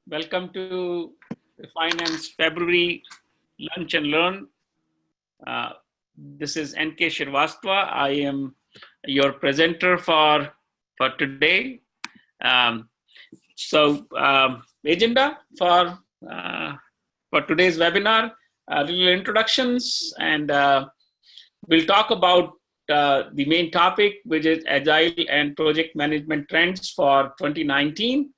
Welcome to RefineM's February Lunch and Learn. This is NK Shrivastava. I am your presenter for today. Um, Agenda for today's webinar, little introductions, and we'll talk about the main topic, which is Agile and Project Management Trends for 2019.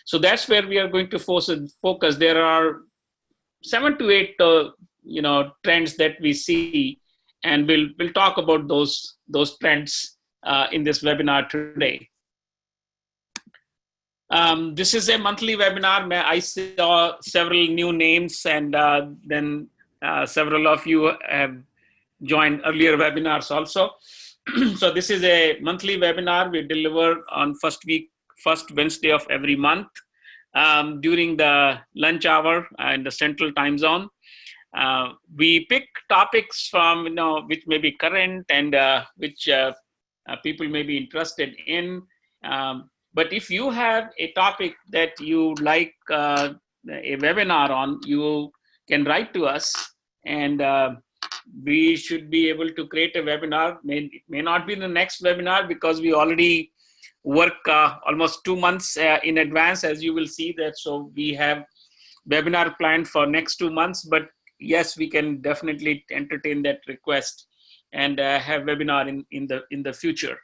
So that's where we are going to focus. There are 7 to 8, trends that we see, and we'll talk about those trends in this webinar today. This is a monthly webinar. I saw several new names, and then several of you have joined earlier webinars also. So this is a monthly webinar. We deliver on first Wednesday of every month during the lunch hour in the Central Time Zone. We pick topics from which may be current and which people may be interested in. But if you have a topic that you like a webinar on, you can write to us, and we should be able to create a webinar. It may not be the next webinar because we already work almost 2 months in advance, as you will see that. So we have webinar planned for next 2 months, but yes, we can definitely entertain that request and have webinar in the future.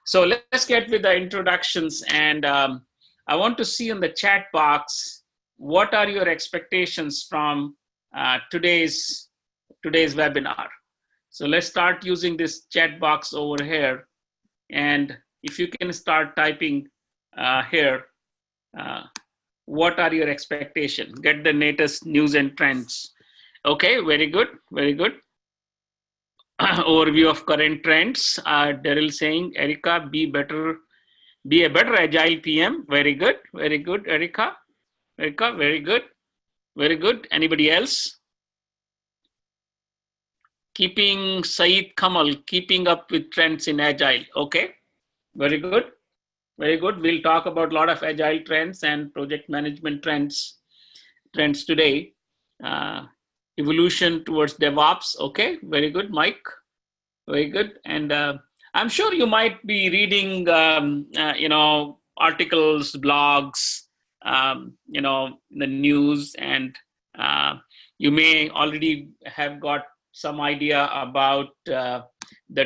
So let's get with the introductions, and I want to see in the chat box, what are your expectations from today's webinar? So let's start using this chat box over here, and if you can start typing here, what are your expectations? Get the latest news and trends. Okay, very good, very good. Overview of current trends. Daryl saying, Erica, be a better agile PM. Very good, Erica. Erica, very good, very good. Anybody else? Keeping Saeed Kamal, keeping up with trends in agile. Okay, very good, very good. We'll talk about a lot of agile trends and project management trends today. Evolution towards DevOps. Okay, very good, Mike. Very good. And I'm sure you might be reading, articles, blogs, the news, and you may already have got some idea about the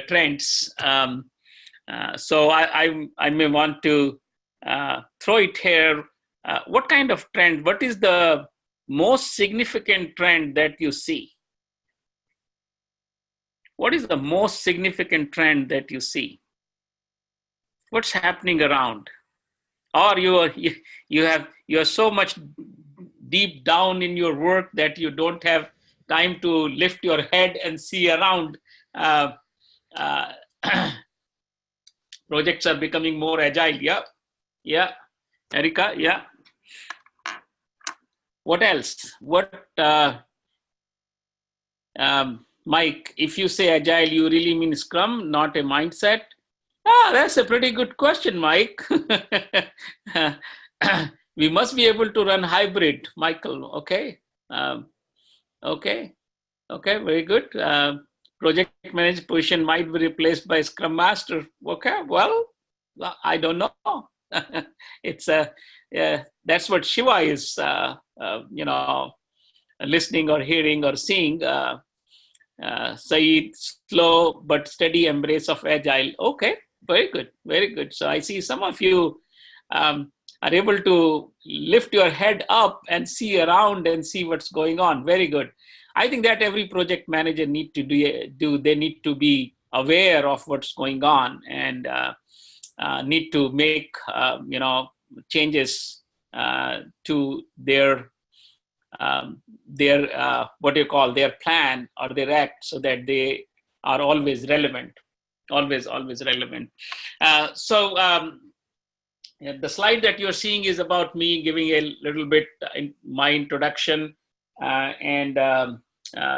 trends. So I may want to throw it here. What kind of trend? What is the most significant trend that you see? What is the most significant trend that you see? What's happening around? Or you are so much deep down in your work that you don't have time to lift your head and see around. Projects are becoming more agile. Yeah, Erica, yeah. What else? Mike, if you say agile, you really mean Scrum, not a mindset? That's a pretty good question, Mike. We must be able to run hybrid, Michael. Okay. Okay, very good. Project manager position might be replaced by Scrum Master. Okay, well, I don't know. It's that's what Shiva is, listening or hearing or seeing. Saeed, slow but steady embrace of agile. Okay, very good, very good. So I see some of you are able to lift your head up and see around and see what's going on. Very good. I think that every project manager need to do. They need to be aware of what's going on and need to make changes to their their plan or their act, so that they are always relevant, always relevant. The slide that you're seeing is about me giving a little bit in my introduction, and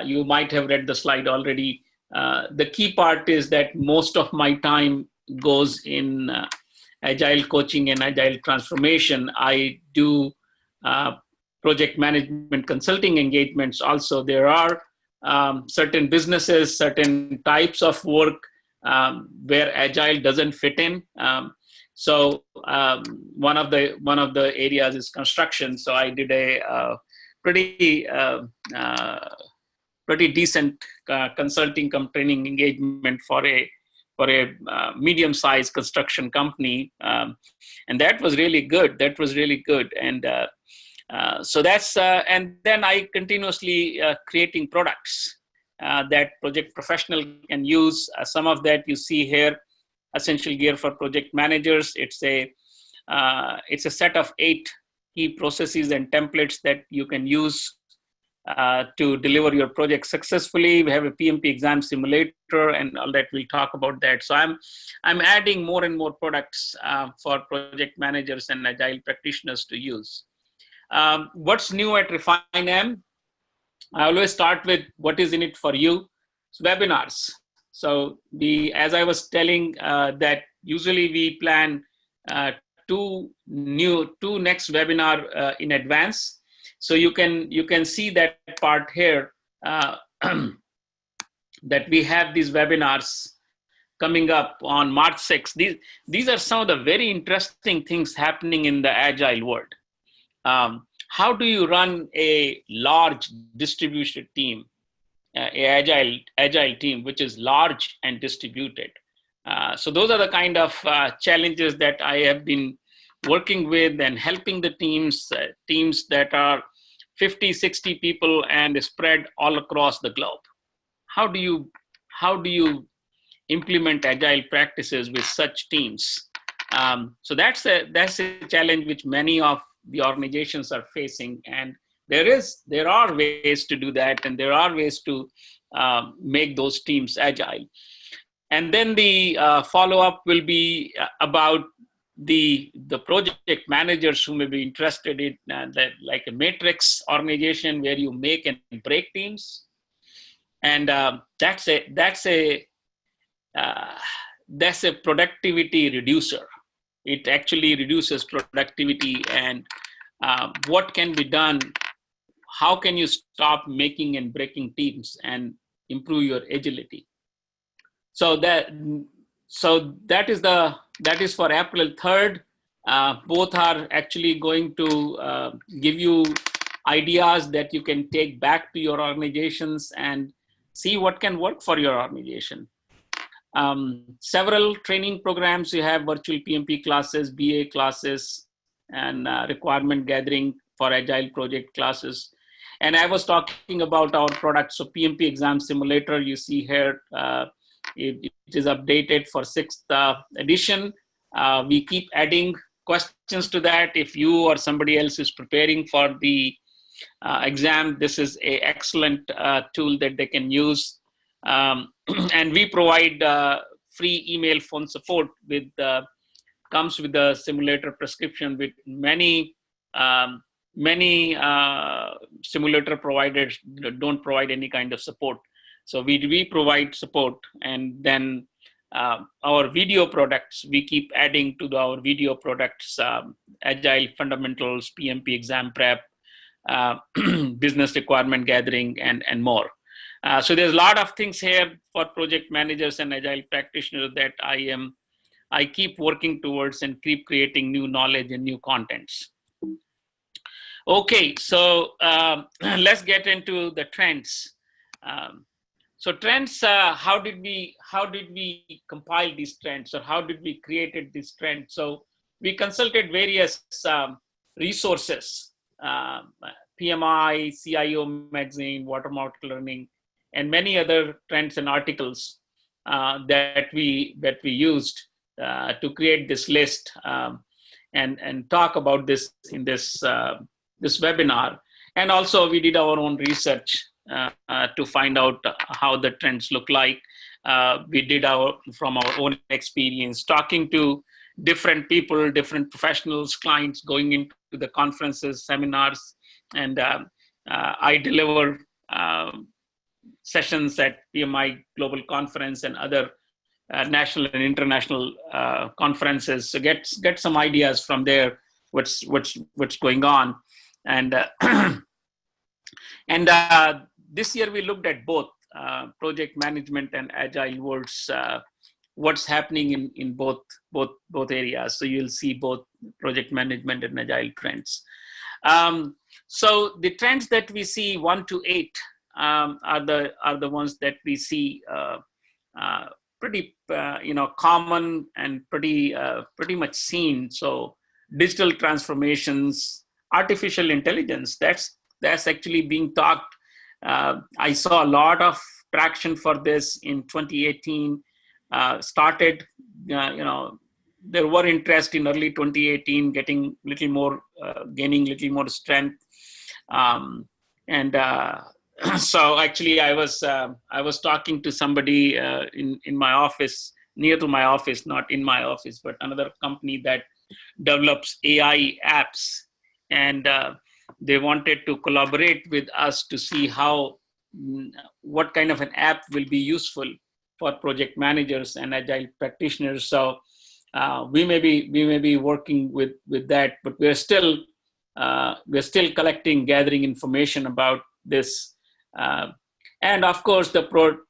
you might have read the slide already. The key part is that most of my time goes in agile coaching and agile transformation. I do project management consulting engagements. Also, there are certain businesses, certain types of work where agile doesn't fit in. One of the areas is construction. So I did a pretty pretty decent consulting cum training engagement for a medium-sized construction company, and that was really good. And so that's and then I continuously creating products that project professional can use. Some of that you see here, essential gear for project managers. It's a set of 8 key processes and templates that you can use to deliver your project successfully. We have a PMP exam simulator and all that. We'll talk about that. So I'm adding more and more products for project managers and agile practitioners to use. What's new at RefineM? I always start with what is in it for you. It's webinars. So as I was telling that usually we plan two next webinar in advance. So you can see that part here that we have these webinars coming up on March 6th. These are some of the very interesting things happening in the agile world. How do you run a large distributed team, agile team, which is large and distributed? So those are the kind of challenges that I have been working with and helping the teams that are 50, 60 people and spread all across the globe. How do you implement agile practices with such teams? So that's a challenge which many of the organizations are facing, and there are ways to do that, and there are ways to make those teams agile. And then the follow-up will be about the project managers who may be interested in that, like a matrix organization where you make and break teams, and that's a productivity reducer. It actually reduces productivity, and what can be done? How can you stop making and breaking teams and improve your agility? So that is for April 3rd. Both are actually going to give you ideas that you can take back to your organizations and see what can work for your organization. Several training programs. You have virtual PMP classes, BA classes, and requirement gathering for agile project classes. And I was talking about our products. So PMP exam simulator, you see here, it is updated for 6th edition. We keep adding questions to that. If you or somebody else is preparing for the exam, this is an excellent tool that they can use. And we provide free email phone support with comes with the simulator prescription. With many simulator providers don't provide any kind of support. So we provide support, and then our video products, we keep adding to our video products, Agile Fundamentals, PMP exam prep, business requirement gathering, and more. So there's a lot of things here for project managers and agile practitioners that I keep working towards and keep creating new knowledge and new contents. Okay, so let's get into the trends. So trends, how did we compile these trends, or how did we create these trends? So we consulted various resources, PMI, CIO magazine, Watermark Learning, and many other trends and articles that we used to create this list and talk about this in this webinar. And also we did our own research to find out how the trends look like. We did from our own experience, talking to different people, different professionals, clients, going into the conferences, seminars, and I deliver sessions at PMI Global Conference and other national and international conferences. So get some ideas from there. What's going on, and and this year we looked at both project management and agile worlds. What's happening in both areas. So you'll see both project management and agile trends. So the trends that we see 1 to 8 are the ones that we see pretty common and pretty much seen. So digital transformations, artificial intelligence, that's actually being talked. I saw a lot of traction for this in 2018. Started, there were interest in early 2018, gaining little more strength. So actually, I was talking to somebody in my office, near to my office, not in my office, but another company that develops AI apps, and they wanted to collaborate with us to see what kind of an app will be useful for project managers and agile practitioners. So we may be working with that, but we're still gathering information about this. And of course, the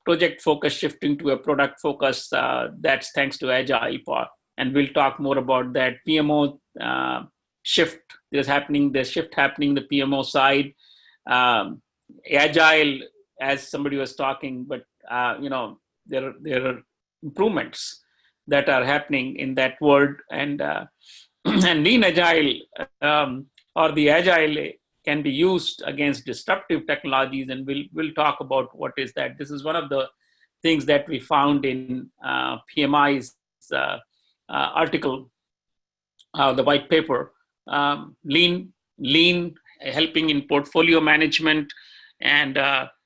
project focus shifting to a product focus. That's thanks to agile part, and we'll talk more about that. PMO shift is happening. There's shift happening the PMO side. Agile, as somebody was talking, but there are improvements that are happening in that world, and and lean agile or the agile can be used against disruptive technologies, and we'll talk about what is that. This is one of the things that we found in PMI's article, the white paper. Lean helping in portfolio management, and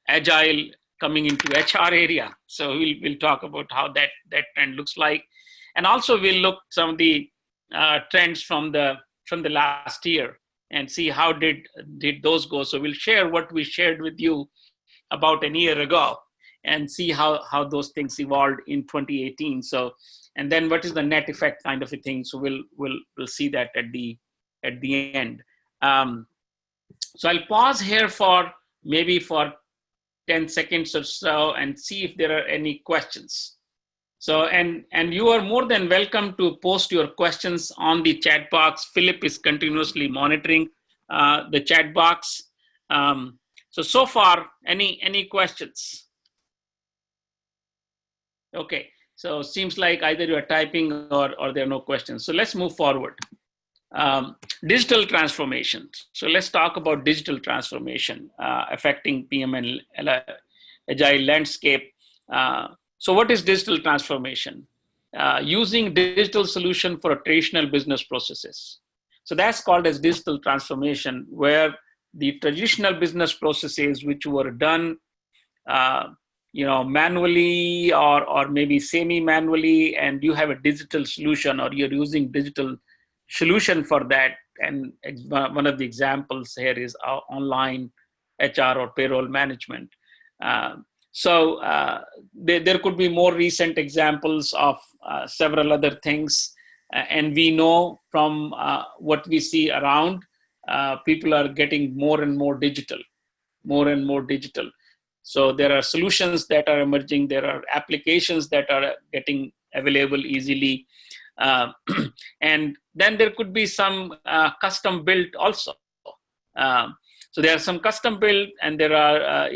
agile coming into HR area. So we'll talk about how that trend looks like, and also we'll look some of the trends from the last year and see how did those go. So we'll share what we shared with you about a year ago and see how those things evolved in 2018. So, and then what is the net effect kind of a thing. So we'll see that at the end. So I'll pause here for maybe 10 seconds or so and see if there are any questions. So, and you are more than welcome to post your questions on the chat box. Philip is continuously monitoring the chat box. So far, any questions? Okay, so seems like either you are typing or there are no questions. So let's move forward. Digital transformation. So let's talk about digital transformation affecting PM and agile landscape. So what is digital transformation? Using digital solution for traditional business processes. So that's called as digital transformation, where the traditional business processes which were done manually or maybe semi-manually, and you have a digital solution or you're using digital solution for that. And one of the examples here is our online HR or payroll management. So there could be more recent examples of several other things. And we know from what we see around, people are getting more and more digital. So there are solutions that are emerging. There are applications that are getting available easily. And then there could be some custom built also. So there are some custom built, and there are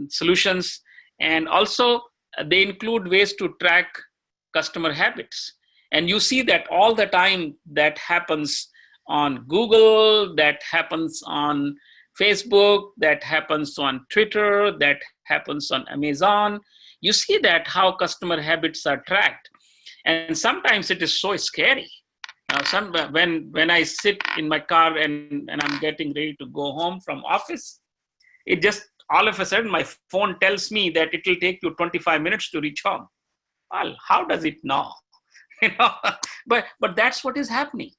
solutions, and also they include ways to track customer habits. And you see that all the time. That happens on Google, that happens on Facebook, that happens on Twitter, that happens on Amazon. You see that how customer habits are tracked. And sometimes it is so scary. When I sit in my car and I'm getting ready to go home from office, it just all of a sudden my phone tells me that it will take you 25 minutes to reach home. Well, how does it know? But that's what is happening.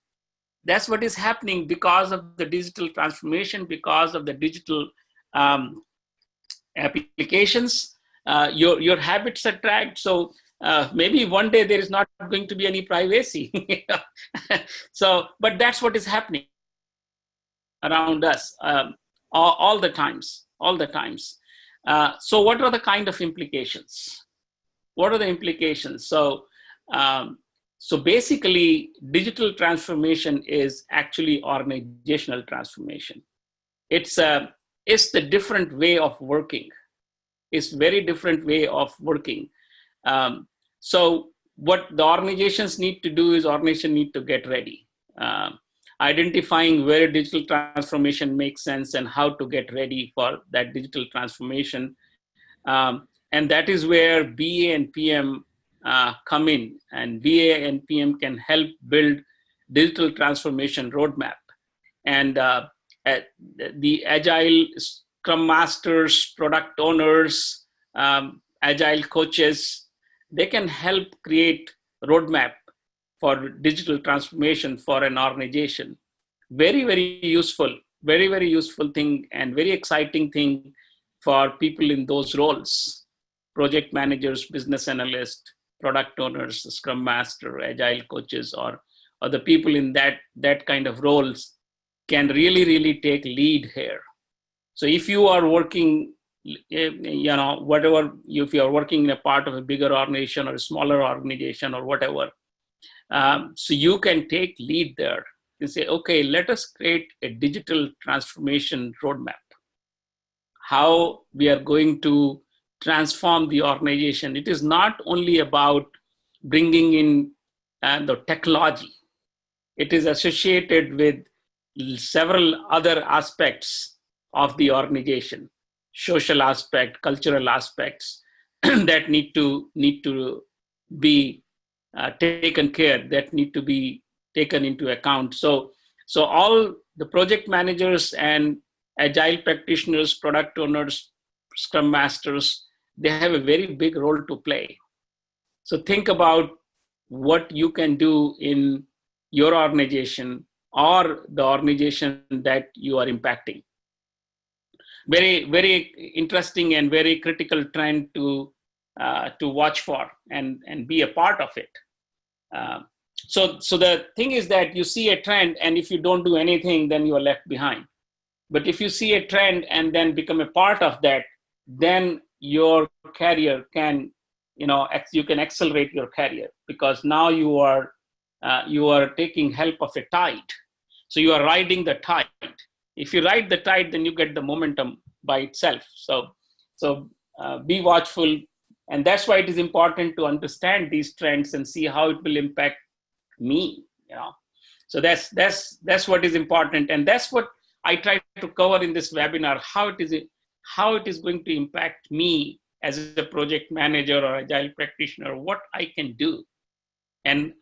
That's what is happening because of the digital transformation, because of the digital applications. Your habits are tracked. So maybe one day there is not going to be any privacy. So, but that's what is happening around us all the times, all the times. So what are the kind of implications? What are the implications? So basically, digital transformation is actually organizational transformation. It's the different way of working. It's very different way of working. So what the organizations need to do is organizations need to get ready. Identifying where digital transformation makes sense and how to get ready for that digital transformation. And that is where BA and PM come in, and BA and PM can help build digital transformation roadmap. And the agile scrum masters, product owners, agile coaches, they can help create roadmap for digital transformation for an organization. Very, very useful, very, very useful thing, and very exciting thing for people in those roles: project managers, business analysts, product owners, scrum master, agile coaches, or the people in that kind of roles can really, really take lead here. So if you are working, whatever, if you are working in a part of a bigger organization or a smaller organization or whatever, so you can take lead there and say, okay, let us create a digital transformation roadmap. How we are going to transform the organization. It is not only about bringing in the technology. It is associated with several other aspects of the organization, social aspect, cultural aspects that need to be taken care, that need to be taken into account. So all the project managers and agile practitioners, product owners, scrum masters, they have a very big role to play. So think about what you can do in your organization or the organization that you are impacting. Very, very interesting and very critical trend to watch for and be a part of it. So the thing is that you see a trend, and if you don't do anything, then you are left behind. But if you see a trend and then become a part of that, then your career can, you can accelerate your career, because now you are taking help of a tide. So you are riding the tide. If you ride the tide, then you get the momentum by itself. So be watchful, and that's why it is important to understand these trends and see how it will impact me. So that's what is important, and that's what I try to cover in this webinar: how it is going to impact me as a project manager or agile practitioner, what I can do, and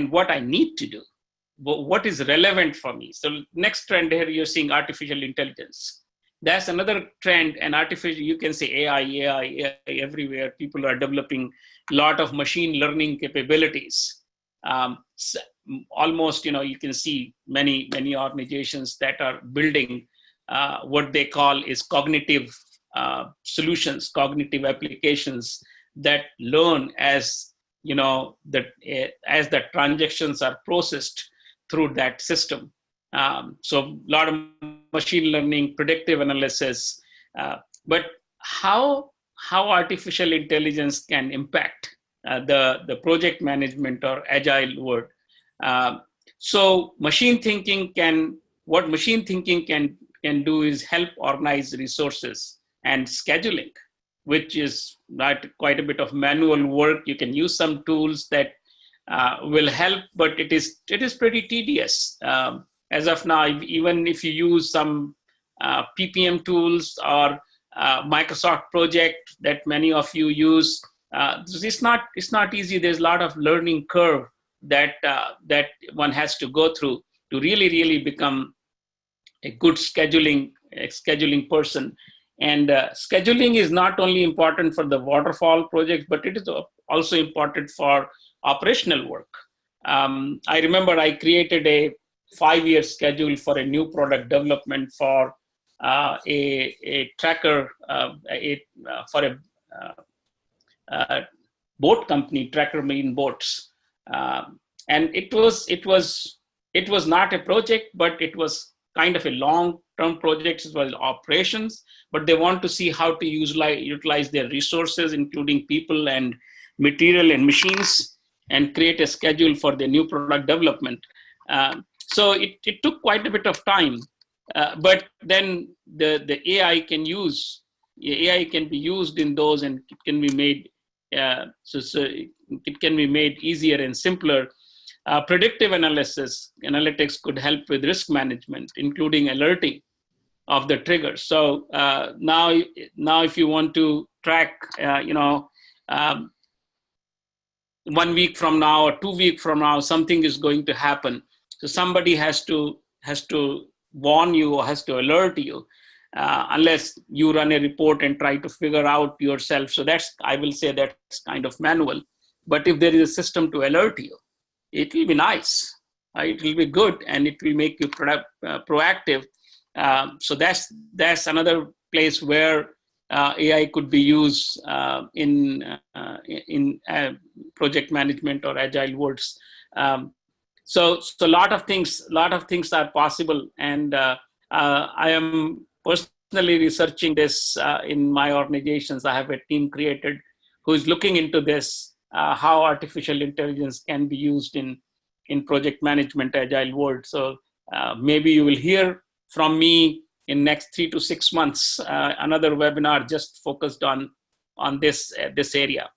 what I need to do, what is relevant for me. So next trend here, you're seeing artificial intelligence. That's another trend, and artificial, you can say AI everywhere. People are developing a lot of machine learning capabilities. Almost, you can see many organizations that are building what they call is cognitive solutions, cognitive applications that learn as as the transactions are processed through that system. So a lot of machine learning, predictive analysis, but how artificial intelligence can impact the project management or agile world. So machine thinking can do is help organize resources and scheduling, which is not quite a bit of manual work. You can use some tools that will help, but it is pretty tedious. As of now, even if you use some PPM tools or Microsoft project that many of you use, it's not easy. There's a lot of learning curve that one has to go through to really become a good scheduling person. And scheduling is not only important for the waterfall projects, but it is also important for operational work. I remember I created a 5-year schedule for a new product development for a tracker, for a boat company, Tracker Marine Boats. And it was not a project, but it was kind of a long-term project. It was operations, but they want to see how to utilize their resources, including people and material and machines, and create a schedule for the new product development. So it took quite a bit of time, but then the AI can be used in those, and it can be made so it can be made easier and simpler. Predictive analytics could help with risk management, including alerting of the triggers. So now if you want to track, um, 1 week from now or 2 weeks from now, something is going to happen. So somebody has to warn you or has to alert you, unless you run a report and try to figure out yourself. So I will say that's kind of manual. But if there is a system to alert you, it will be nice. It will be good, and it will make you proactive. So that's another place where AI could be used in project management or agile worlds. So a lot of things are possible, and I am personally researching this in my organizations. I have a team created who is looking into this, how artificial intelligence can be used in project management agile world. So maybe you will hear from me in next 3 to 6 months, another webinar just focused on this area.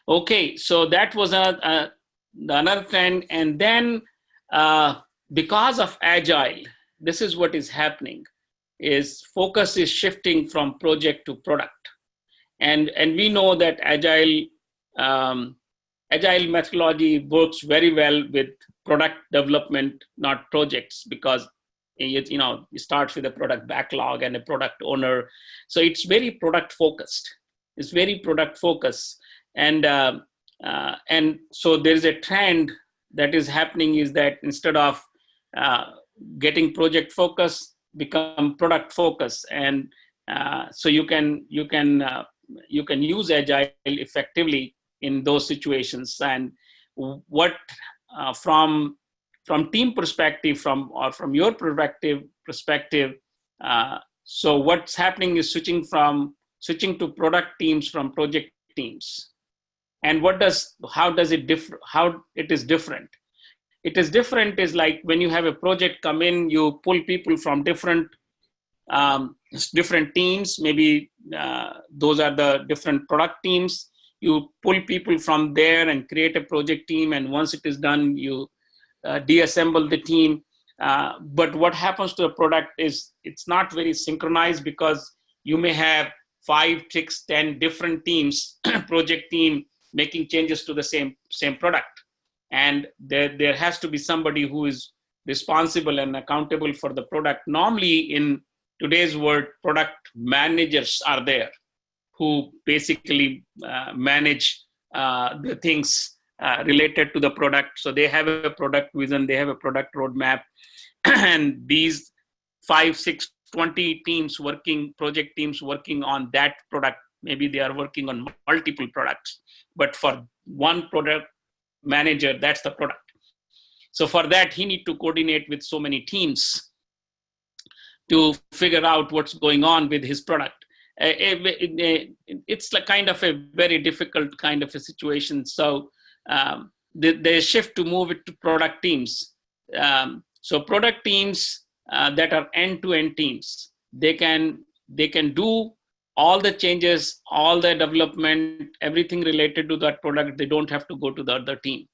Okay, so that was another trend. And then because of agile, this is what is happening, is focus is shifting from project to product. And we know that agile methodology works very well with product development, not projects, because it starts with a product backlog and a product owner. So it's very product focused. And so there's a trend that is happening, is that instead of getting project focus, become product focus. And so you can use agile effectively in those situations. And what from team perspective, from your perspective, so what's happening is switching to product teams from project teams. And how it is different? It is different is like when you have a project come in, you pull people from different teams. Maybe those are the different product teams. You pull people from there and create a project team. And once it is done, you deassemble the team. But what happens to the product is it's not very synchronized, because you may have 5, 6, 10 different teams, project team, making changes to the same product. And there has to be somebody who is responsible and accountable for the product. Normally in today's world, product managers are there who basically manage the things related to the product. So they have a product vision, they have a product roadmap, and these 5, 6, 20 teams project teams working on that product. Maybe they are working on multiple products, but for one product manager, that's the product. So for that, he need to coordinate with so many teams to figure out what's going on with his product. It's like kind of a very difficult kind of a situation. So the shift to move it to product teams. So product teams that are end-to-end teams, they can do all the changes, all the development, everything related to that product. They don't have to go to the other team.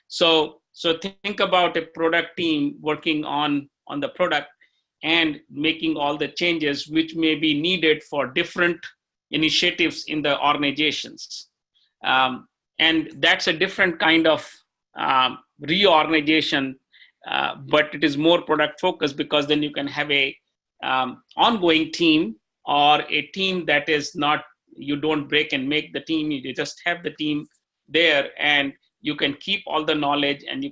So think about a product team working on the product and making all the changes which may be needed for different initiatives in the organizations. And that's a different kind of reorganization, but it is more product focused, because then you can have a ongoing team, or a team that is not, you don't break and make the team, you just have the team there, and you can keep all the knowledge, and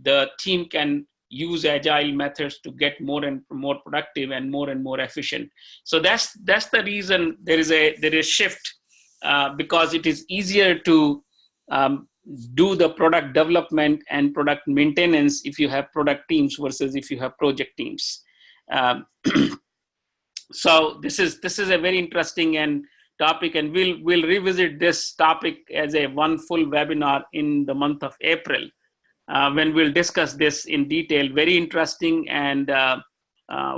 the team can use agile methods to get more and more productive and more efficient. So that's the reason there is a shift because it is easier to do the product development and product maintenance if you have product teams versus if you have project teams. Um, so this is a very interesting and topic, and we'll revisit this topic as a one full webinar in the month of April, when we'll discuss this in detail. Very interesting and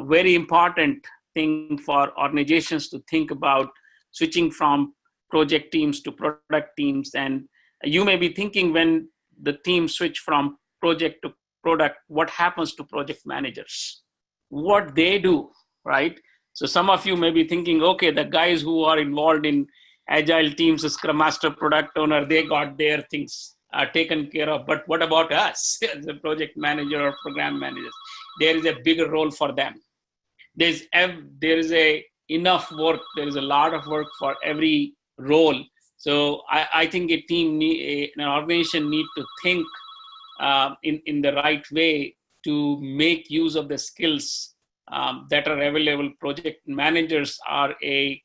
very important thing for organizations to think about, switching from project teams to product teams. And you may be thinking, when the teams switch from project to product, what happens to project managers? What they do, right? So some of you may be thinking, okay, the guys who are involved in agile teams, Scrum Master, product owner, they got their things taken care of. But what about us as a project manager or program managers? There is a bigger role for them. There is a enough work. There is a lot of work for every role. So I think a team, an organization need to think in the right way to make use of the skills that are available. Project managers are a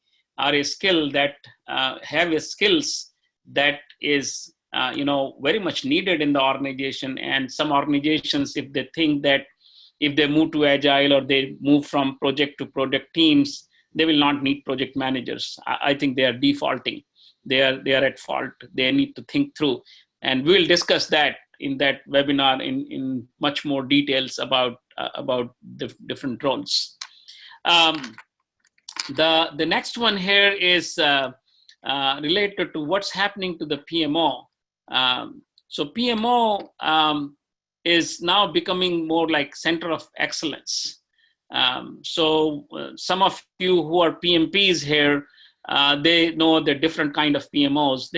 skill that have a skills that is very much needed in the organization. And some organizations, if they think that if they move to agile or they move from project to product teams, they will not need project managers. I think they are defaulting. They are at fault. They need to think through, and we'll discuss that in that webinar in much more details about the different roles. The next one here is related to what's happening to the PMO. So PMO is now becoming more like center of excellence. So some of you who are PMPs here, they know the different kind of PMOs.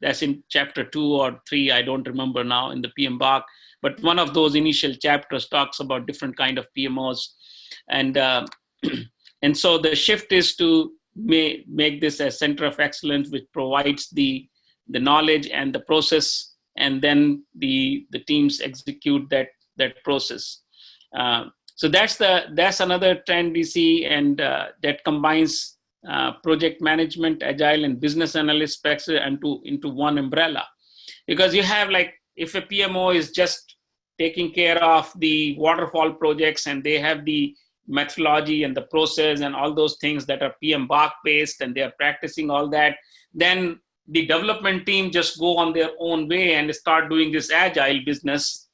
That's in chapter 2 or 3, I don't remember now, in the PMBOK. But one of those initial chapters talks about different kind of PMOs, and and so the shift is to make this a center of excellence, which provides the knowledge and the process, and then the teams execute that process. So that's another trend we see, and that combines project management, agile, and business analyst into one umbrella. Because you have, like, if a PMO is just taking care of the waterfall projects and they have the methodology and the process and all those things that are PMBOK based, and they are practicing all that, then the development team just go on their own way and start doing this agile business.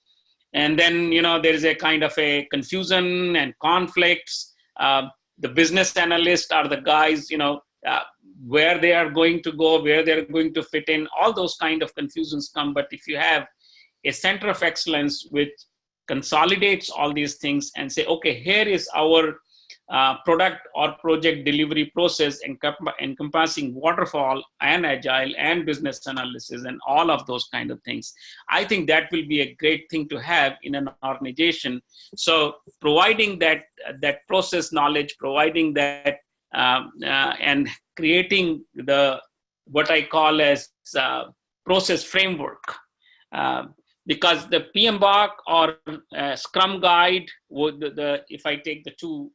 And then, there is a kind of a confusion and conflicts. The business analysts are the guys, where they are going to go, where they're going to fit in, all those kind of confusions come. But if you have a center of excellence which consolidates all these things and say, okay, here is our product or project delivery process encompassing waterfall and agile and business analysis and all of those kind of things. I think that will be a great thing to have in an organization. So providing that process knowledge, providing that and creating what I call as process framework. Because the PMBOK or Scrum Guide, if I take the two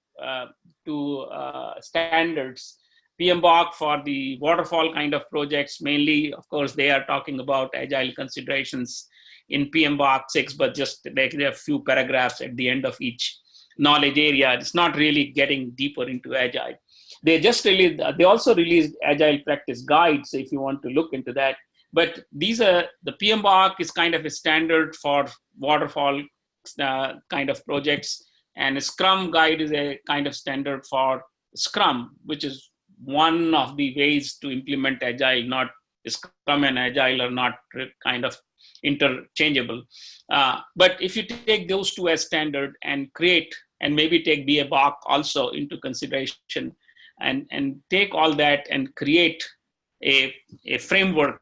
standards, PMBOK for the waterfall kind of projects, mainly, of course, they are talking about agile considerations in PMBOK 6, but just there are a few paragraphs at the end of each knowledge area. It's not really getting deeper into agile. They also released agile practice guides, if you want to look into that. But the PMBOK is kind of a standard for waterfall kind of projects, and a Scrum Guide is a kind of standard for Scrum, which is one of the ways to implement agile. Not Scrum and agile are not kind of interchangeable. But if you take those two as standard and create, and maybe take PMBOK also into consideration, and take all that and create a framework,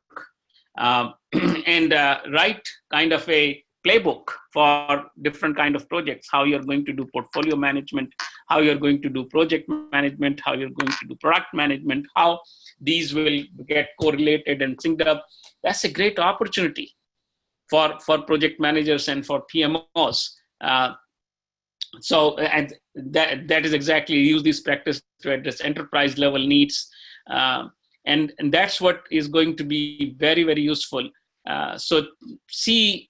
and write kind of a playbook for different kind of projects, how you're going to do portfolio management, how you're going to do project management, how you're going to do product management, how these will get correlated and synced up. That's a great opportunity for project managers and for PMOs. So, and that is exactly, use this practice to address enterprise level needs. and that's what is going to be very, very useful. So see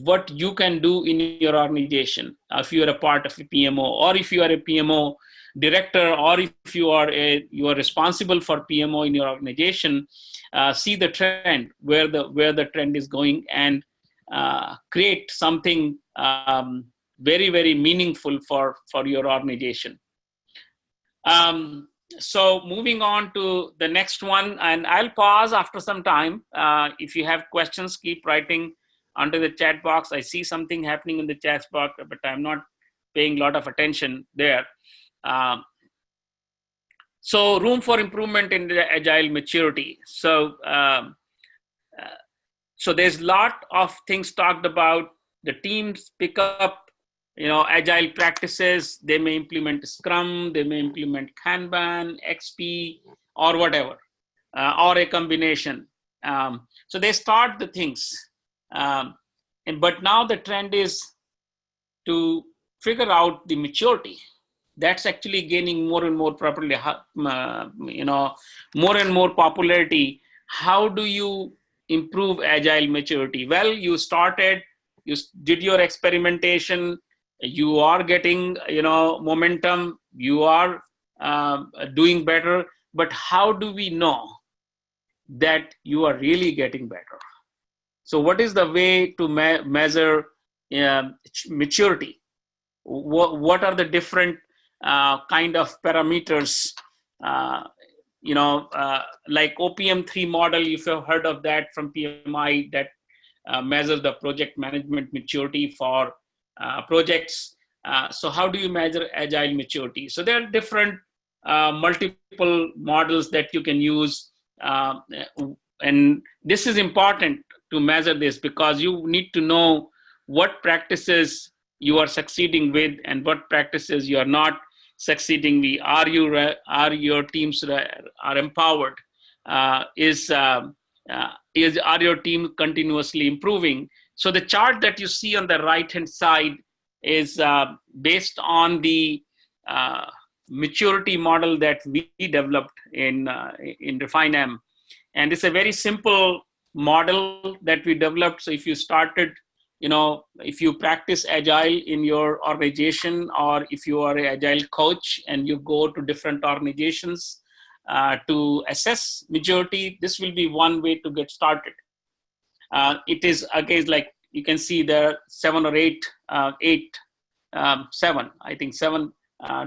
what you can do in your organization. If you are a part of a PMO, or if you are a PMO director, or if you are responsible for PMO in your organization, see the trend, where the trend is going, and create something very, very meaningful for your organization. So moving on to the next one, and I'll pause after some time. If you have questions, keep writing onto the chat box. I see something happening in the chat box, but I'm not paying a lot of attention there. So room for improvement in the agile maturity. So there's a lot of things talked about. The teams pick up, agile practices. They may implement Scrum, they may implement Kanban, XP, or whatever, or a combination. So they start the things, but now the trend is to figure out the maturity. That's actually gaining more and more properly, more and more popularity. How do you improve agile maturity? Well, you did your experimentation, you are getting, momentum, you are doing better, but how do we know that you are really getting better? So what is the way to measure maturity? What are the different kind of parameters? Like OPM3 model, if you've heard of that from PMI, that measures the project management maturity for projects. So how do you measure agile maturity? So there are different multiple models that you can use. And this is important to measure this, because you need to know what practices you are succeeding with and what practices you are not succeeding with. Are your teams are empowered? Are your team continuously improving? So the chart that you see on the right hand side is based on the maturity model that we developed in RefineM, and it's a very simple model that we developed. So if you started, if you practice agile in your organization, or if you are an agile coach and you go to different organizations to assess maturity, this will be one way to get started. It is again, like you can see there are seven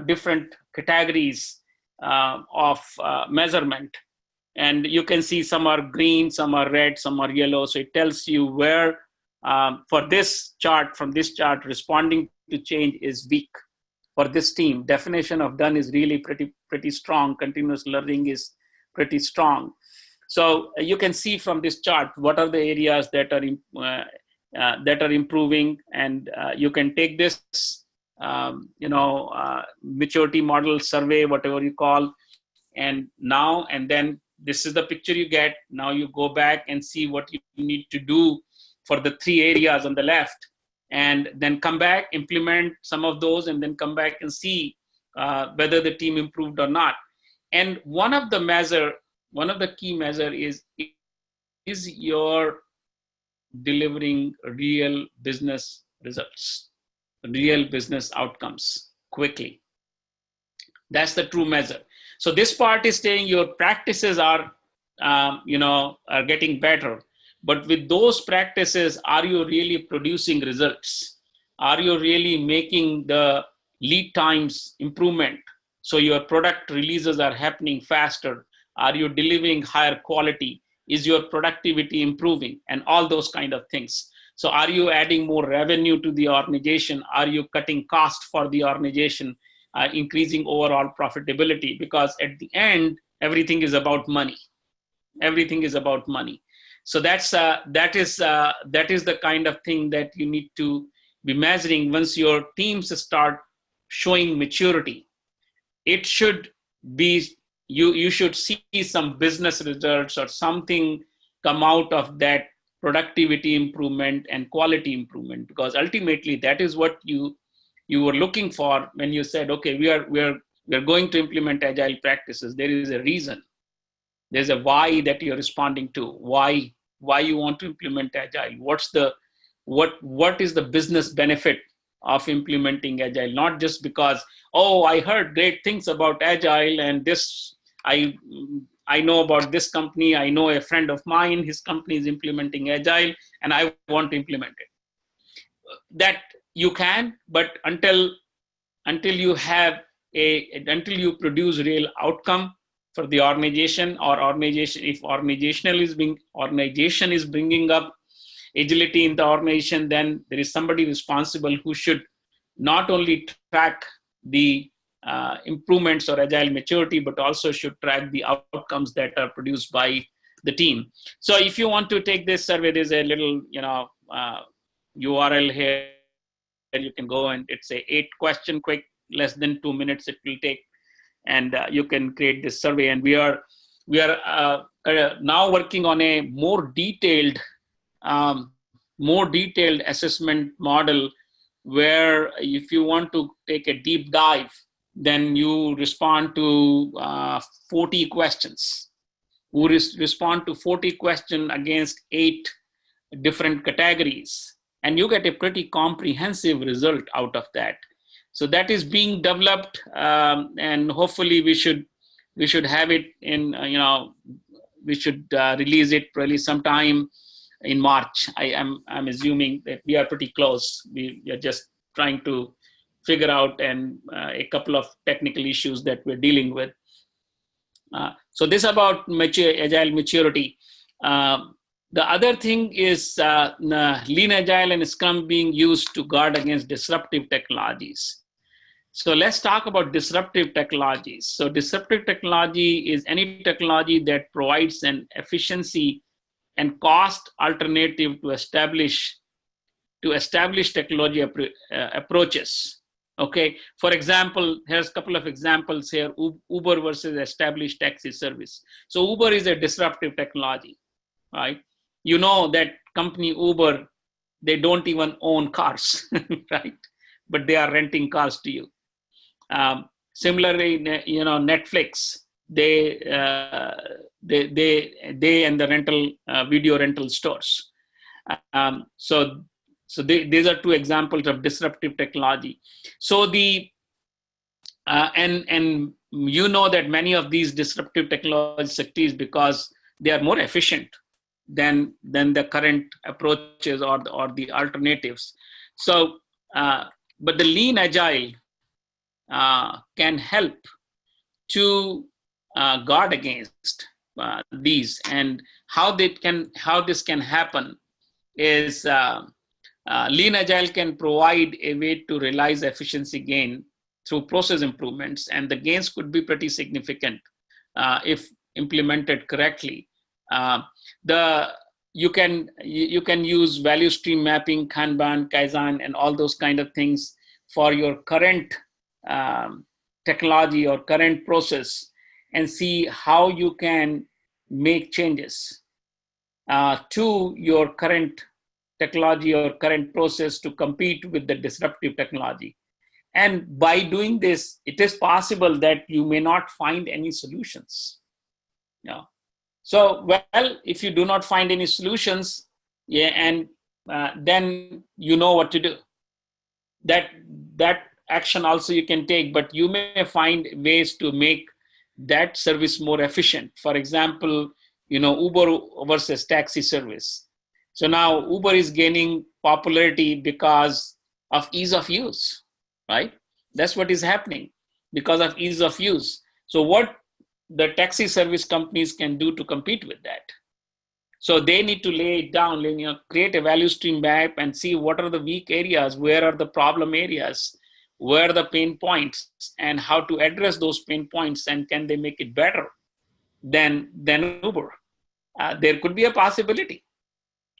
different categories of measurement. And you can see some are green, some are red, some are yellow. So it tells you where, for this chart, from this chart, responding to change is weak for this team. Definition of done is really pretty strong. Continuous learning is pretty strong. So you can see from this chart what are the areas that are improving, and you can take this maturity model survey, whatever you call, and then this is the picture you get. Now you go back and see what you need to do for the three areas on the left, and then come back, implement some of those, and then come back and see whether the team improved or not. And one of the key measure is your delivering real business results, real business outcomes quickly. That's the true measure. So this part is saying your practices are getting better, but with those practices, are you really producing results? Are you really making the lead times improvement? So your product releases are happening faster. Are you delivering higher quality? Is your productivity improving? And all those kind of things. So are you adding more revenue to the organization? Are you cutting cost for the organization? Increasing overall profitability? Because at the end, everything is about money. Everything is about money. So that is the kind of thing that you need to be measuring once your teams start showing maturity. It should be, you should see some business results or something come out of that productivity improvement and quality improvement, because ultimately that is what you were looking for when you said, okay, we are going to implement agile practices. There is a reason. There's a why that you're responding to. Why you want to implement Agile? What is the business benefit of implementing Agile? Not just because, oh, I heard great things about Agile and this, I know about this company. I know a friend of mine, his company is implementing Agile and I want to implement it. That you can, but until you have until you produce real outcome for the organization, or organization, if organization is bringing up agility in the organization, then there is somebody responsible who should not only track the improvements or agile maturity, but also should track the outcomes that are produced by the team. So if you want to take this survey, there's a little URL here. You can go, and it's a 8-question quick, less than 2 minutes it will take, and you can create this survey. And we are now working on a more detailed assessment model, where if you want to take a deep dive, then you respond to 40 questions. We respond to 40 questions against 8 different categories, and you get a pretty comprehensive result out of that. So that is being developed, and hopefully we should have it in, we should release it probably sometime in March. I'm assuming that we are pretty close. We are just trying to figure out and a couple of technical issues that we're dealing with. So this about agile maturity. The other thing is Lean Agile and Scrum being used to guard against disruptive technologies. So let's talk about disruptive technologies. So disruptive technology is any technology that provides an efficiency and cost alternative to establish technology approaches. Okay, for example, here's a couple of examples here. Uber versus established taxi service. So Uber is a disruptive technology, right? You know that company Uber, they don't even own cars, right? But they are renting cars to you. Similarly, Netflix, they and the rental video rental stores. So these are 2 examples of disruptive technology. So and you know that many of these disruptive technologies succeed because they are more efficient than the current approaches or the alternatives. So, but the Lean Agile can help to guard against these, and how this can happen is Lean Agile can provide a way to realize efficiency gain through process improvements, and the gains could be pretty significant if implemented correctly. You can use value stream mapping, Kanban, Kaizen, and all those kind of things for your current technology or current process, and see how you can make changes to your current technology or current process to compete with the disruptive technology. And by doing this, it is possible that you may not find any solutions. Yeah. So, well, if you do not find any solutions, and then you know what to do. That action also you can take, but you may find ways to make that service more efficient. For example, Uber versus taxi service. So now Uber is gaining popularity because of ease of use, right? That's what is happening, because of ease of use. So what the taxi service companies can do to compete with that? So they need to lay it down, create a value stream map and see what are the weak areas, where are the problem areas, where are the pain points, and how to address those pain points, and can they make it better than Uber? There could be a possibility,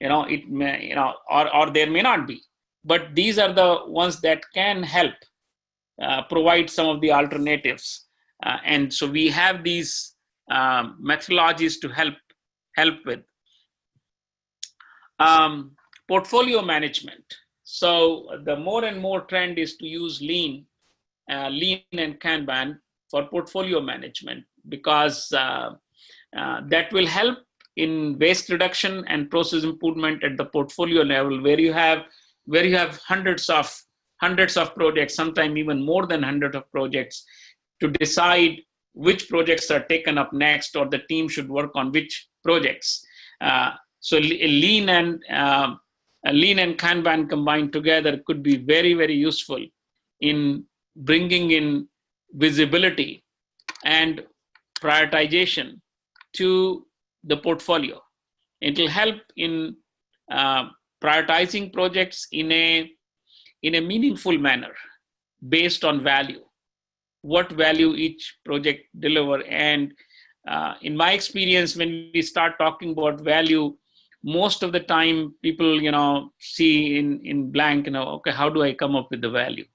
it may, or there may not be, but these are the ones that can help provide some of the alternatives. And so we have these methodologies to help with. Portfolio management. So the more and more trend is to use Lean and Kanban for portfolio management, because that will help in waste reduction and process improvement at the portfolio level, where you have hundreds of projects, sometimes even more than hundreds of projects, to decide which projects are taken up next, or the team should work on which projects. So lean and Kanban combined together could be very, very useful in bringing in visibility and prioritization to the portfolio. It will help in prioritizing projects in a meaningful manner based on value, what value each project deliver. And in my experience, when we start talking about value, most of the time people, see in blank, okay, how do I come up with the value?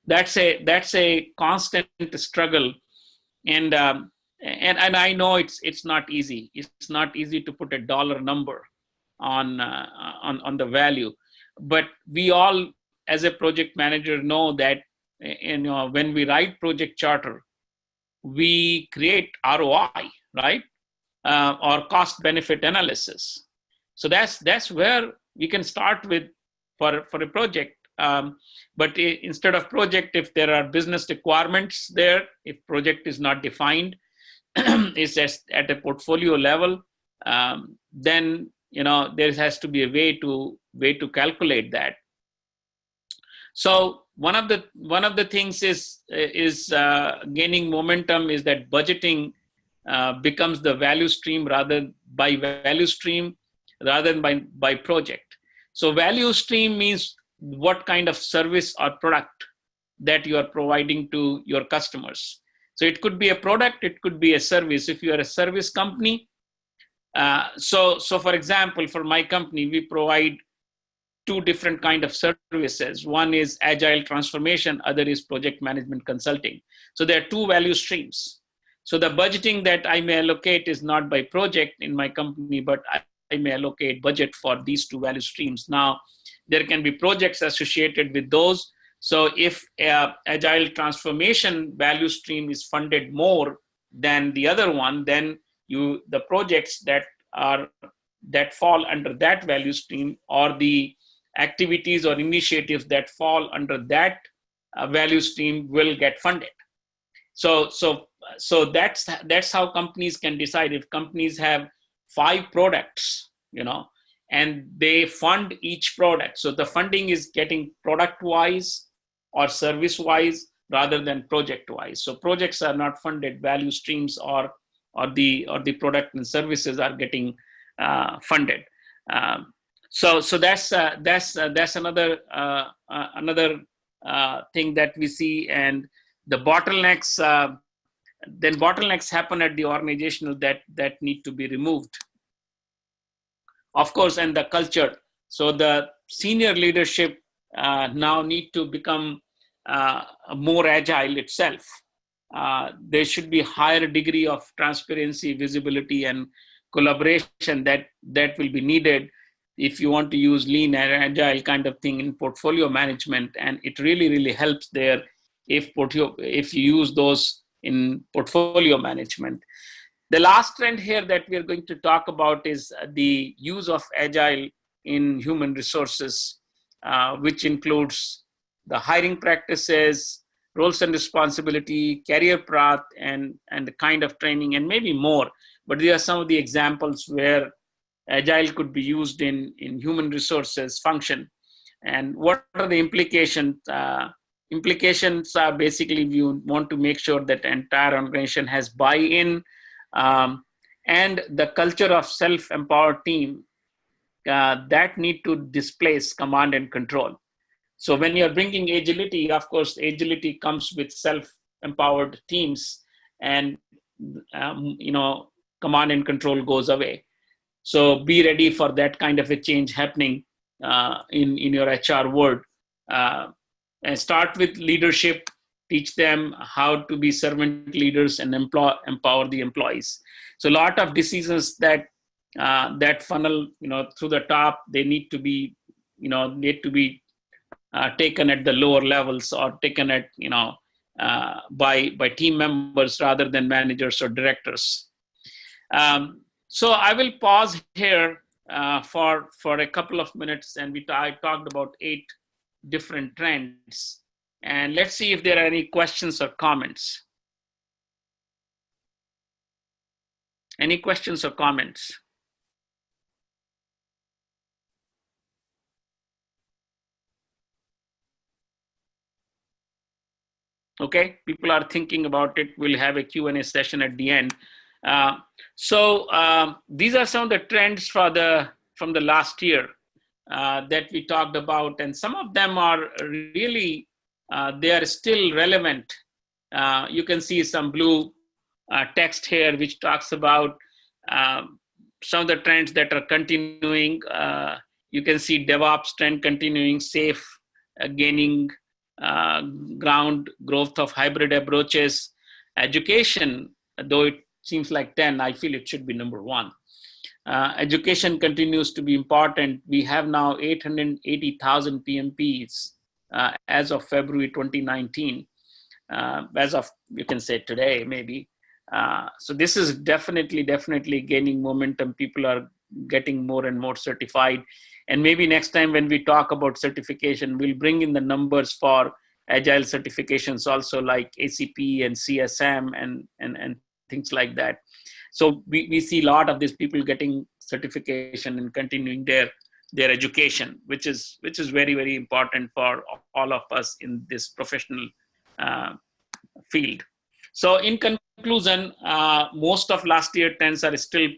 That's a constant struggle. And I know it's not easy. It's not easy to put a dollar number on the value, but we all, as a project manager, know that when we write project charter, we create ROI, right, or cost benefit analysis. So that's where we can start with for a project. But instead of project, if there are business requirements there, if project is not defined, it's just at a portfolio level, then there has to be a way to calculate that. So one of the things is gaining momentum is that budgeting becomes the value stream rather than by project. So value stream means what kind of service or product that you are providing to your customers. So it could be a product, it could be a service. If you are a service company, so for example, for my company, we provide two different kind of services. One is agile transformation, other is project management consulting. So there are two value streams. So the budgeting that I may allocate is not by project in my company, but I may allocate budget for these two value streams. Now, there can be projects associated with those. So if agile transformation value stream is funded more than the other one, then the projects that fall under that value stream, or the activities or initiatives that fall under that value stream, will get funded. So that's how companies can decide. If companies have 5 products, and they fund each product, so the funding is getting product wise or service wise rather than project wise. So projects are not funded, value streams or the product and services are getting funded. So that's another thing that we see. And the bottlenecks happen at the organizational that need to be removed, of course. And the culture. So the senior leadership now need to become more agile itself. There should be higher degree of transparency, visibility, and collaboration that will be needed if you want to use lean and agile kind of thing in portfolio management. And it really, really helps there if you use those in portfolio management. The last trend here that we are going to talk about is the use of agile in human resources, which includes the hiring practices, roles and responsibility, career path, and the kind of training, and maybe more. But these are some of the examples where agile could be used in human resources function. And what are the implications? Implications are basically you want to make sure that the entire organization has buy-in, and the culture of self-empowered team that need to displace command and control. So when you're bringing agility, of course, agility comes with self-empowered teams, and command and control goes away. So be ready for that kind of a change happening in your HR world. And start with leadership. Teach them how to be servant leaders and empower the employees. So a lot of decisions that funnel through the top, they need to be taken at the lower levels, or taken at by team members rather than managers or directors. So I will pause here for a couple of minutes, and I talked about 8 different trends. And let's see if there are any questions or comments. Any questions or comments? Okay, people are thinking about it. We'll have a Q&A session at the end. These are some of the trends from the last year that we talked about, and some of them are really they are still relevant. You can see some blue text here, which talks about some of the trends that are continuing. You can see DevOps trend continuing, safe gaining uh, ground, growth of hybrid approaches, education, though it seems like 10, I feel it should be number 1. Education continues to be important. We have now 880,000 PMPs as of February 2019, as of, you can say today, maybe. So this is definitely gaining momentum. People are getting more and more certified. And maybe next time when we talk about certification, we'll bring in the numbers for agile certifications also, like ACP and CSM and things like that. So we see a lot of these people getting certification and continuing their education, which is very important for all of us in this professional field. So in conclusion, most of last year trends are still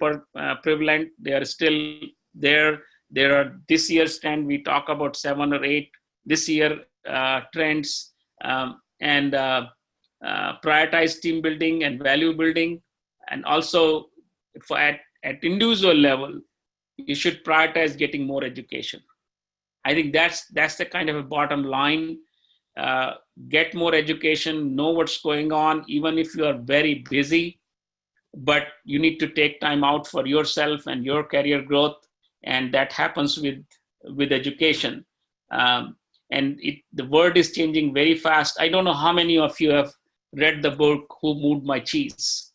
prevalent. They are still there. There are this year's trend. We talk about 7 or 8 this year trends, and prioritize team building and value building. And also for at individual level, you should prioritize getting more education. I think that's the kind of a bottom line. Get more education, know what's going on, even if you are very busy, but you need to take time out for yourself and your career growth. And that happens with education. And the world is changing very fast. I don't know how many of you have read the book, Who Moved My Cheese?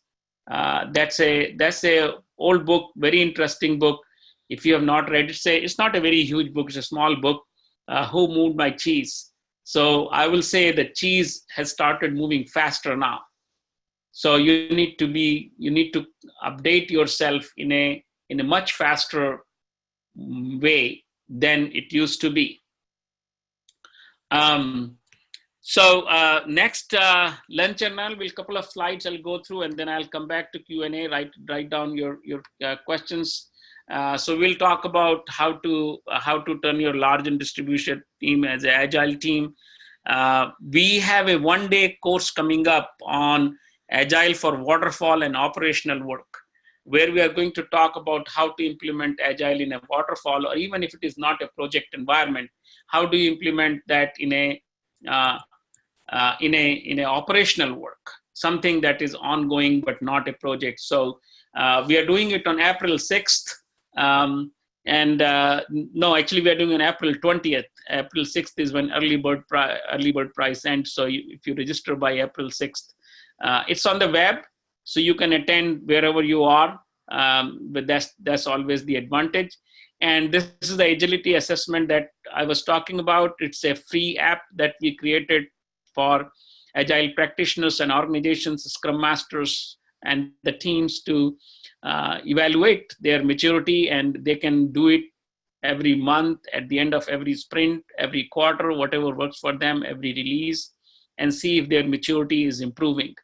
That's a old book, very interesting book. If you have not read it, it's not a very huge book, it's a small book, Who Moved My Cheese? So I will say the cheese has started moving faster now. So you need to update yourself in a much faster way than it used to be. Next lunch and all, will couple of slides I'll go through, and then I'll come back to Q&A. Write down your questions. So we'll talk about how to turn your large and distributed team as an agile team. We have a 1-day course coming up on agile for waterfall and operational work, where we are going to talk about how to implement agile in a waterfall, or even if it is not a project environment, how do you implement that in a operational work, something that is ongoing but not a project. So we are doing it on April 6th. No, actually we are doing on April 20th. April 6th is when early bird price ends. So if you register by April 6th, it's on the web, so you can attend wherever you are. But that's always the advantage. And this is the agility assessment that I was talking about. It's a free app that we created for agile practitioners and organizations, scrum masters, and the teams to evaluate their maturity, and they can do it every month, at the end of every sprint, every quarter, whatever works for them, every release, and see if their maturity is improving.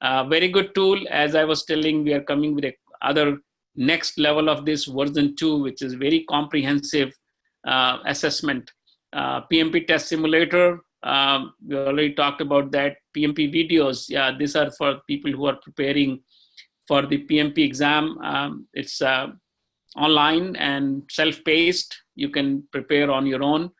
Very good tool. As I was telling, we are coming with other next level of this, version 2, which is very comprehensive assessment. PMP test simulator, we already talked about that. PMP videos, yeah, these are for people who are preparing for the PMP exam. It's online and self-paced. You can prepare on your own.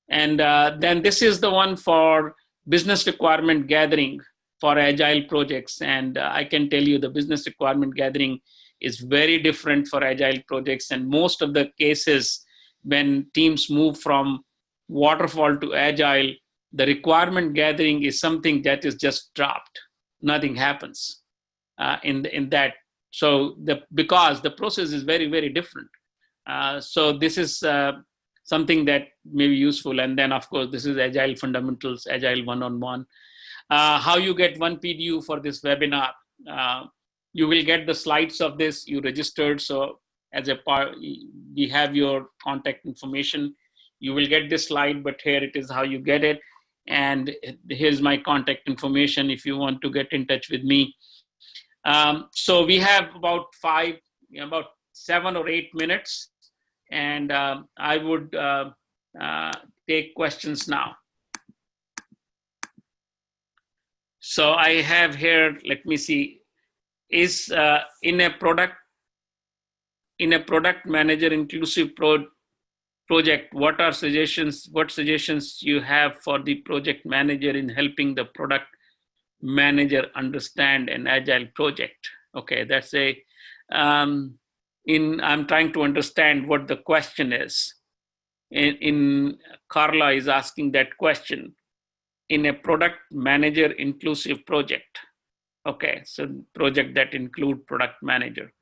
Then this is the one for business requirement gathering for agile projects. And I can tell you the business requirement gathering is very different for agile projects. And most of the cases, when teams move from waterfall to agile, the requirement gathering is something that is just dropped. Nothing happens in that So because the process is very, very different. So this is something that may be useful. And then, of course, this is Agile Fundamentals, Agile One-on-One. How you get one PDU for this webinar. You will get the slides of this. You registered. So as a part, we have your contact information. You will get this slide, but here it is how you get it. And here's my contact information if you want to get in touch with me. So we have about 7 or 8 minutes, and I would take questions now. So I have here, let me see, is in a product manager inclusive project, what suggestions you have for the project manager in helping the product manager understand an agile project? Okay, that's I'm trying to understand what the question is. In Carla is asking that question. In a product manager inclusive project. Okay, so project that include product manager.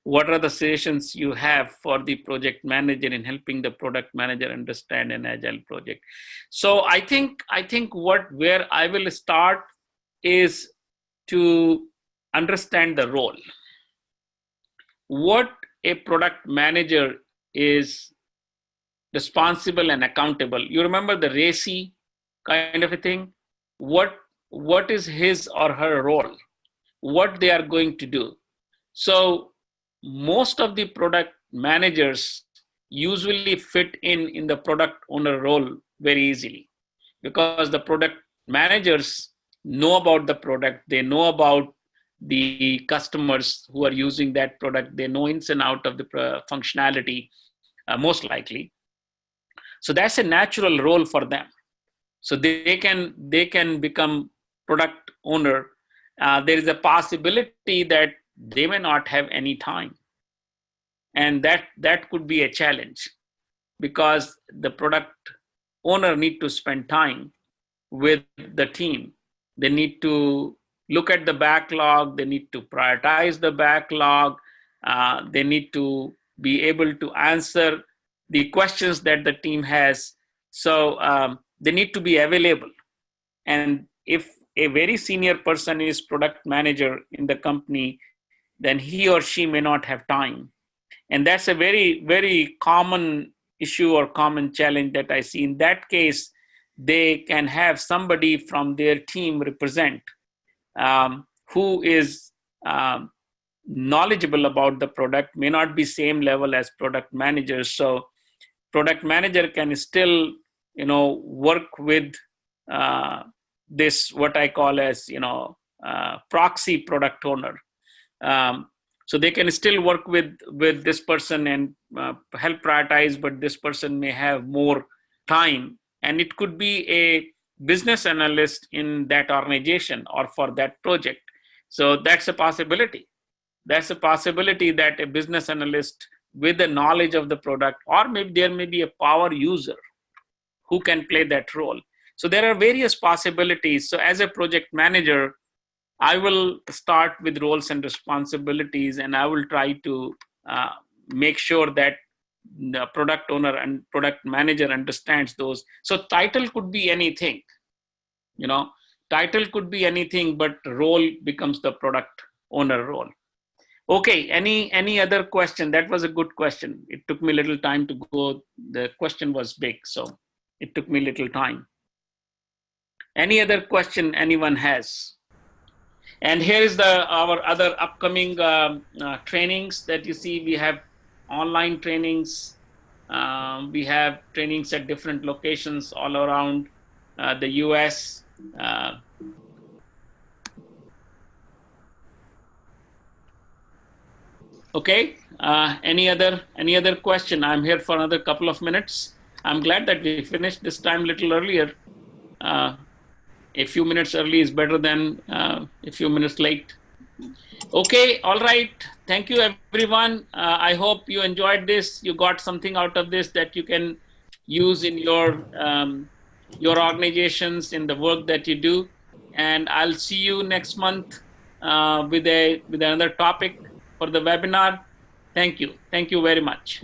What are the suggestions you have for the project manager in helping the product manager understand an agile project? So I think where I will start is to understand the role. What a product manager is responsible and accountable. You remember the RACI kind of a thing? What is his or her role? What they are going to do? So most of the product managers usually fit in the product owner role very easily, because the product managers know about the product, they know about the customers who are using that product, they know ins and out of the functionality, most likely. So that's a natural role for them. So they can become product owner. There is a possibility that they may not have any time, and that could be a challenge, because the product owner need to spend time with the team. They need to look at the backlog. They need to prioritize the backlog. They need to be able to answer the questions that the team has. So they need to be available. And if a very senior person is product manager in the company, then he or she may not have time. And that's a very, very common issue or common challenge that I see. In that case, they can have somebody from their team represent, who is knowledgeable about the product, may not be same level as product managers. So product manager can still, work with this, what I call as, proxy product owner. So they can still work with this person and help prioritize, but this person may have more time. And it could be a business analyst in that organization or for that project. So that's a possibility. That's a possibility that a business analyst with the knowledge of the product, or maybe there may be a power user who can play that role. So there are various possibilities. So as a project manager, I will start with roles and responsibilities, and I will try to make sure that the product owner and product manager understands those. So title could be anything, title could be anything, but role becomes the product owner role. Okay, any other question? That was a good question. It took me a little time to go. The question was big, so it took me a little time. Any other question anyone has? And here is our other upcoming trainings that you see. We have online trainings. We have trainings at different locations all around the US. Okay, any other question? I'm here for another couple of minutes. I'm glad that we finished this time a little earlier. A few minutes early is better than a few minutes late. Okay, all right. Thank you, everyone. I hope you enjoyed this. You got something out of this that you can use in your organizations, in the work that you do. And I'll see you next month with another topic. for the webinar. Thank you. Thank you very much.